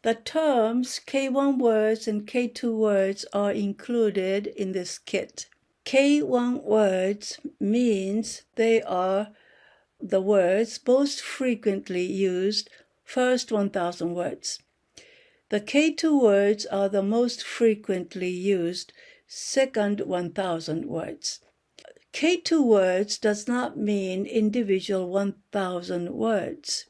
The terms K1 words and K2 words are included in this kit. K1 words means they are the words most frequently used first 1,000 words. The K2 words are the most frequently used second 1,000 words. K2 words does not mean individual 1,000 words.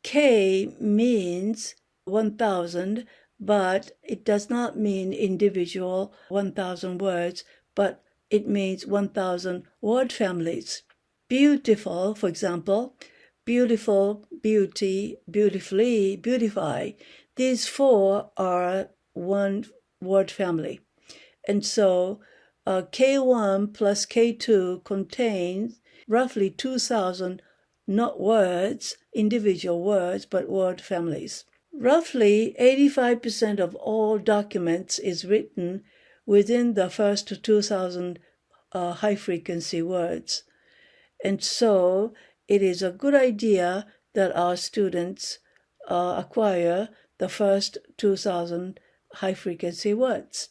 K means 1,000, but it does not mean individual 1,000 words, but it means 1,000 word families. Beautiful, for example, beautiful, beauty, beautifully, beautify. These four are one word family. And so K1 plus K2 contains roughly 2,000 not words, individual words, but word families. Roughly 85% of all documents is written within the first 2,000 high-frequency words. And so it is a good idea that our students acquire the first 2,000 high-frequency words.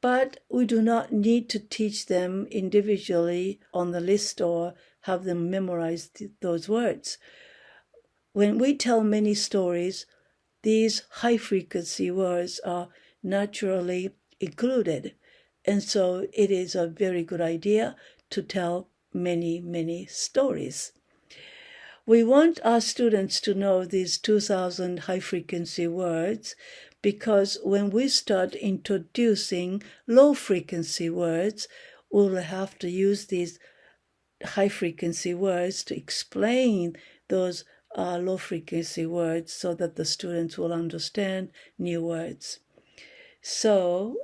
But we do not need to teach them individually on the list or have them memorize those words. When we tell many stories, these high-frequency words are naturally included. And so it is a very good idea to tell many, many stories. We want our students to know these 2,000 high-frequency words because when we start introducing low-frequency words, we'll have to use these high-frequency words to explain those low-frequency words so that the students will understand new words. So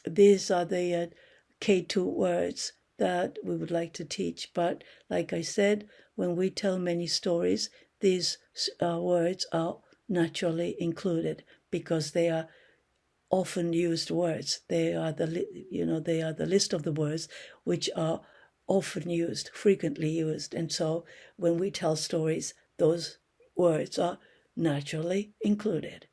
these are the K2 words that we would like to teach. But like I said, when we tell many stories, these words are naturally included because they are often used words. They are the list of the words which are often used, frequently used. And so when we tell stories, those words are naturally included.